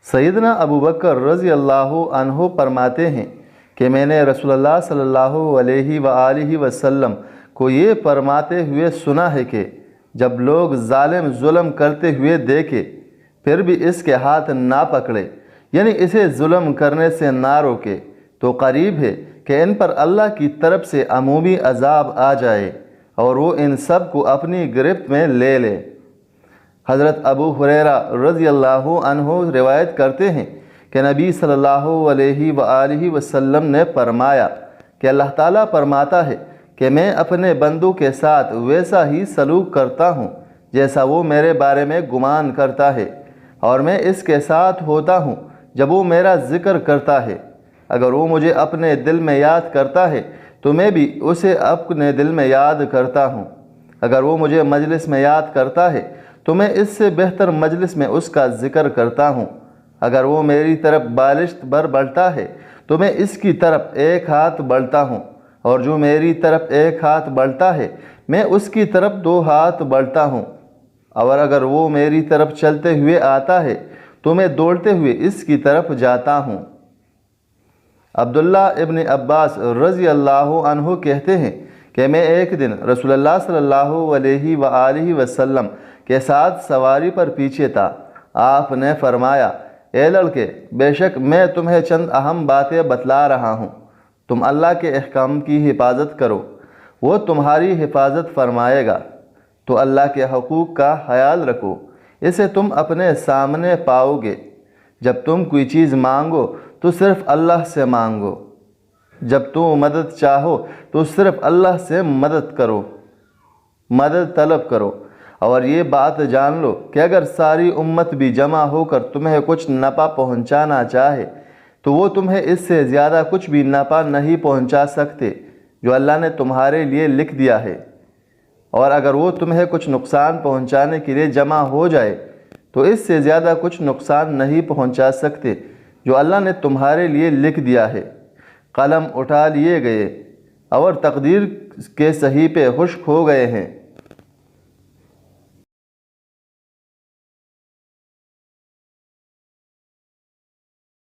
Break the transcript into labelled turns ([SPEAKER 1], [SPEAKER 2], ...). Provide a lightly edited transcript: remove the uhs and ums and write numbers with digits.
[SPEAKER 1] سیدنا ابو بکر رضی اللہ عنہ فرماتے ہیں کہ میں نے رسول اللہ صلی اللہ علیہ وآلہ وسلم کو یہ فرماتے ہوئے سنا ہے کہ جب لوگ ظالم ظلم کرتے ہوئے دیکھے پھر بھی اس کے ہاتھ نہ پکڑے، یعنی اسے ظلم کرنے سے نہ روکے، تو قریب ہے کہ ان پر اللہ کی طرف سے عمومی عذاب آ جائے اور وہ ان سب کو اپنی گرفت میں لے لے۔ حضرت ابو ہریرہ رضی اللہ عنہ روایت کرتے ہیں کہ نبی صلی اللہ علیہ وآلہ وسلم نے فرمایا کہ اللہ تعالیٰ فرماتا ہے کہ میں اپنے بندوں کے ساتھ ویسا ہی سلوک کرتا ہوں جیسا وہ میرے بارے میں گمان کرتا ہے، اور میں اس کے ساتھ ہوتا ہوں جب وہ میرا ذکر کرتا ہے۔ اگر وہ مجھے اپنے دل میں یاد کرتا ہے تو میں بھی اسے اپنے دل میں یاد کرتا ہوں۔ اگر وہ مجھے مجلس میں یاد کرتا ہے تو میں اس سے بہتر مجلس میں اس کا ذکر کرتا ہوں۔ اگر وہ میری طرف بالشت بر بڑھتا ہے تو میں اس کی طرف ایک ہاتھ بڑھتا ہوں، اور جو میری طرف ایک ہاتھ بڑھتا ہے میں اس کی طرف 2 ہاتھ بڑھتا ہوں، اور اگر وہ میری طرف چلتے ہوئے آتا ہے تو میں دوڑتے ہوئے اس کی طرف جاتا ہوں۔ عبداللہ ابن عباس رضی اللہ عنہ کہتے ہیں کہ میں ایک دن رسول اللہ صلی اللہ علیہ وآلہ وسلم کے ساتھ سواری پر پیچھے تھا۔ آپ نے فرمایا، اے لڑکے، بے شک میں تمہیں چند اہم باتیں بتلا رہا ہوں، تم اللہ کے احکام کی حفاظت کرو، وہ تمہاری حفاظت فرمائے گا۔ تو اللہ کے حقوق کا خیال رکھو، اسے تم اپنے سامنے پاؤ گے۔ جب تم کوئی چیز مانگو تو صرف اللہ سے مانگو، جب تم مدد چاہو تو صرف اللہ سے مدد طلب کرو، اور یہ بات جان لو کہ اگر ساری امت بھی جمع ہو کر تمہیں کچھ نفع پہنچانا چاہے تو وہ تمہیں اس سے زیادہ کچھ بھی نفع نہیں پہنچا سکتے جو اللہ نے تمہارے لیے لکھ دیا ہے، اور اگر وہ تمہیں کچھ نقصان پہنچانے کے لیے جمع ہو جائے تو اس سے زیادہ کچھ نقصان نہیں پہنچا سکتے جو اللہ نے تمہارے لیے لکھ دیا ہے۔ قلم اٹھا لیے گئے اور تقدیر کے صحیفے خشک ہو گئے ہیں۔